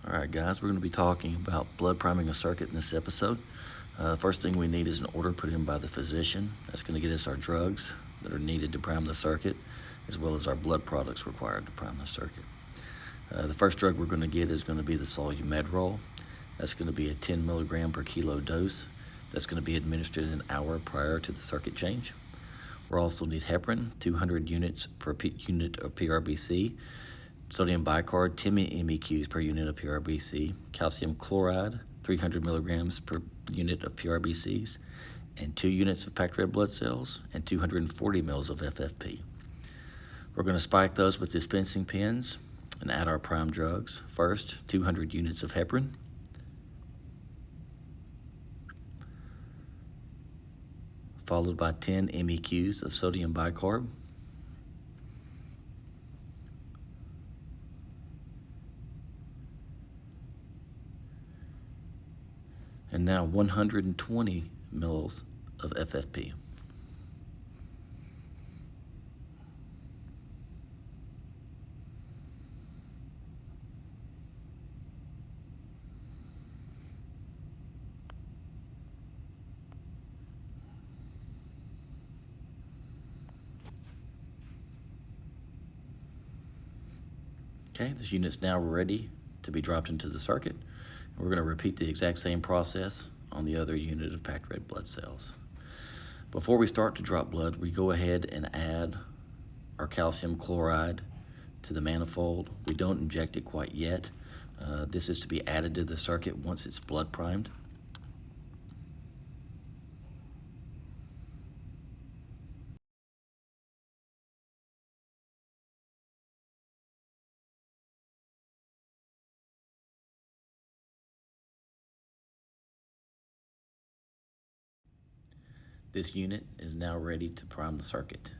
Alright guys, we're going to be talking about blood priming a circuit in this episode. The first thing we need is an order put in by the physician. That's going to get us our drugs that are needed to prime the circuit, as well as our blood products required to prime the circuit. The first drug we're going to get is going to be the Solu-Medrol. That's going to be a 10 milligram per kilo dose. That's going to be administered an hour prior to the circuit change. We'll also need heparin, 200 units per unit of PRBC, sodium bicarb, 10 MEQs per unit of PRBC, calcium chloride, 300 milligrams per unit of PRBCs, and 2 units of packed red blood cells, and 240 mils of FFP. We're going to spike those with dispensing pens and add our prime drugs. First, 200 units of heparin, followed by 10 MEQs of sodium bicarb, and now 120 mils of FFP. Okay, this unit's now ready to be dropped into the circuit. We're going to repeat the exact same process on the other unit of packed red blood cells. Before we start to drop blood, we go ahead and add our calcium chloride to the manifold. We don't inject it quite yet. This is to be added to the circuit once it's blood primed. This unit is now ready to prime the circuit.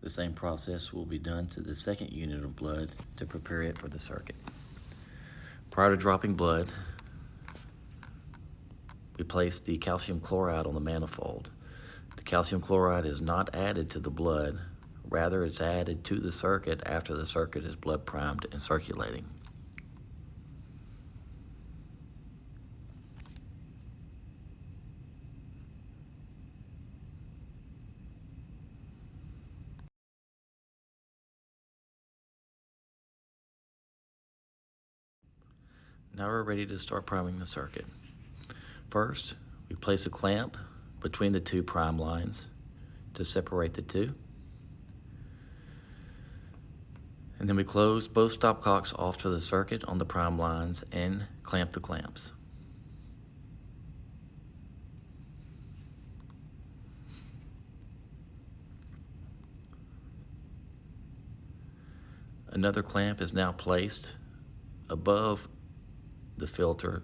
The same process will be done to the second unit of blood to prepare it for the circuit. Prior to dropping blood, we place the calcium chloride on the manifold. The calcium chloride is not added to the blood, rather it's added to the circuit after the circuit is blood primed and circulating. Now we're ready to start priming the circuit. First, we place a clamp between the two prime lines to separate the two. And then we close both stopcocks off to the circuit on the prime lines and clamp the clamps. Another clamp is now placed above the filter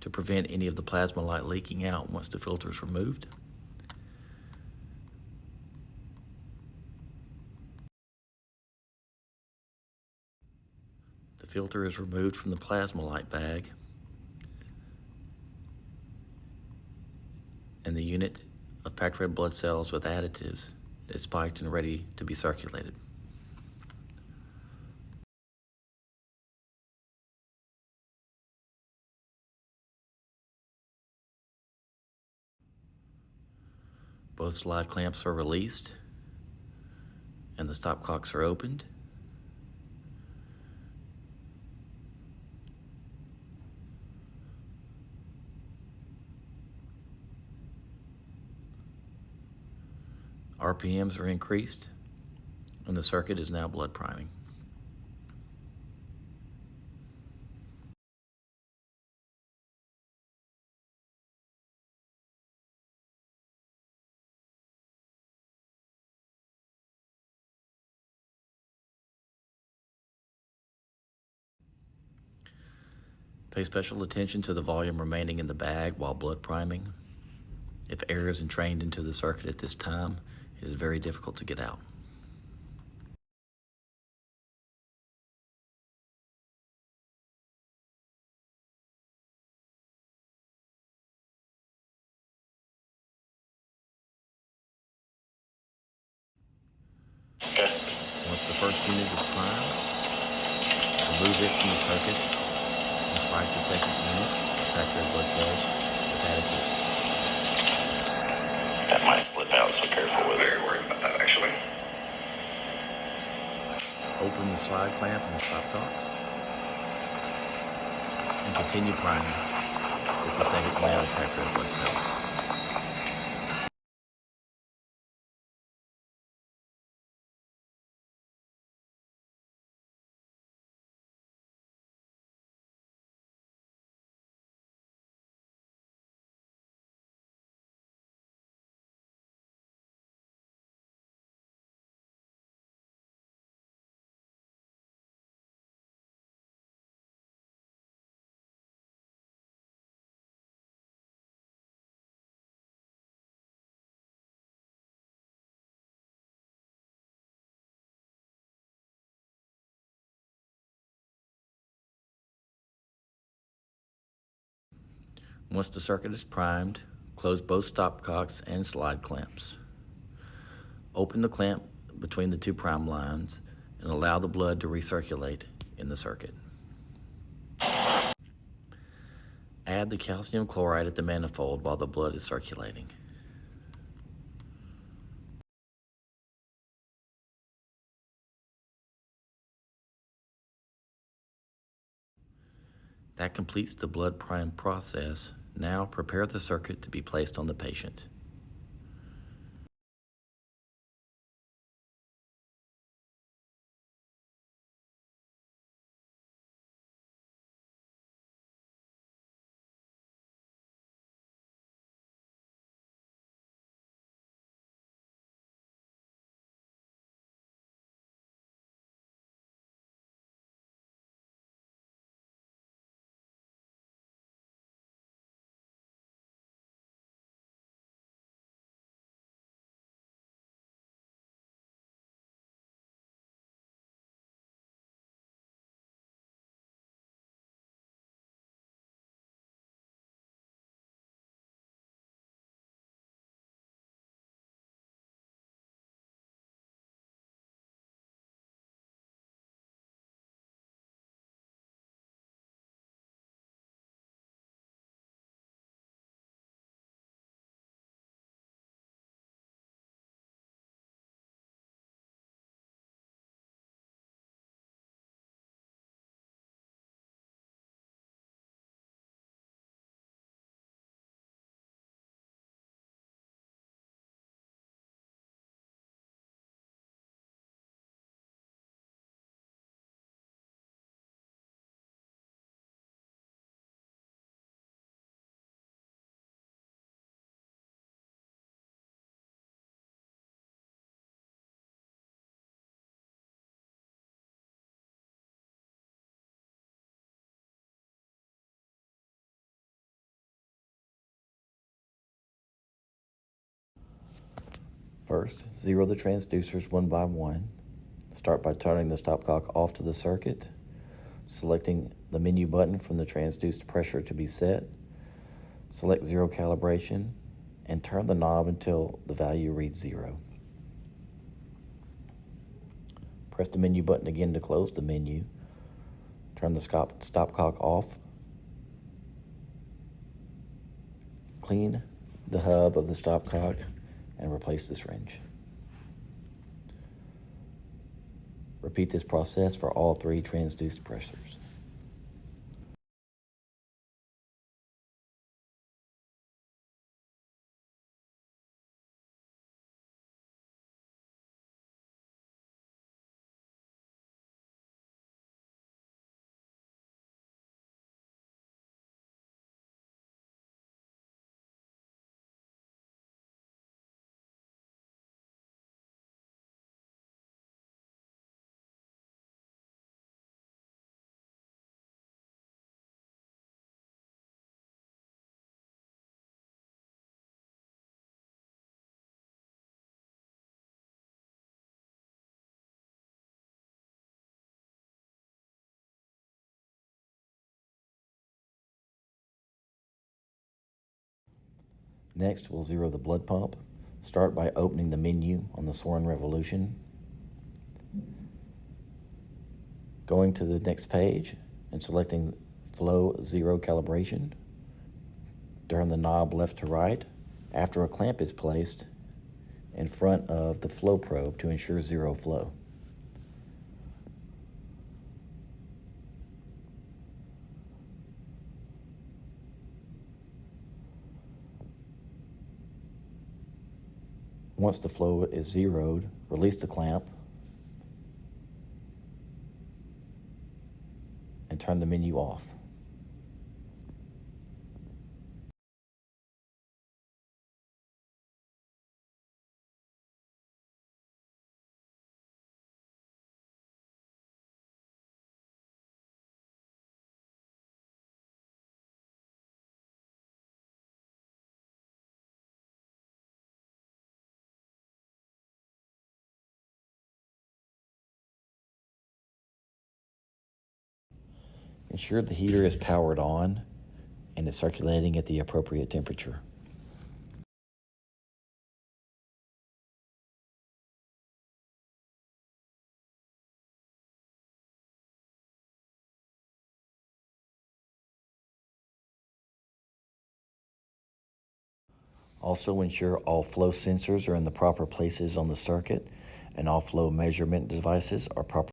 to prevent any of the plasma light leaking out once the filter is removed. The filter is removed from the plasma light bag, and the unit of packed red blood cells with additives is spiked and ready to be circulated. Both slide clamps are released and the stopcocks are opened. RPMs are increased and the circuit is now blood priming. Pay special attention to the volume remaining in the bag while blood priming. If air is entrained into the circuit at this time, it is very difficult to get out. Okay. Once the first unit is primed, Remove it from the circuit and spike the second unit, crack red blood cells with additives. That might slip out, so careful with it. Very worried about that, actually. Open the slide clamp and the stopcocks and continue priming with the second unit of crack red blood cells. Once the circuit is primed, close both stopcocks and slide clamps. Open the clamp between the two prime lines and allow the blood to recirculate in the circuit. Add the calcium chloride at the manifold while the blood is circulating. That completes the blood prime process. Now prepare the circuit to be placed on the patient. First, zero the transducers one by one. Start by turning the stopcock off to the circuit, selecting the menu button from the transduced pressure to be set. Select zero calibration and turn the knob until the value reads 0. Press the menu button again to close the menu. Turn the stopcock off. Clean the hub of the stopcock and replace the syringe. Repeat this process for all 3 transduced pressures. Next, we'll zero the blood pump. Start by opening the menu on the Sorin Revolution. Going to the next page and selecting flow 0 calibration, turn the knob left to right after a clamp is placed in front of the flow probe to ensure 0 flow. Once the flow is zeroed, release the clamp and turn the menu off. Ensure the heater is powered on and is circulating at the appropriate temperature. Also ensure all flow sensors are in the proper places on the circuit and all flow measurement devices are properly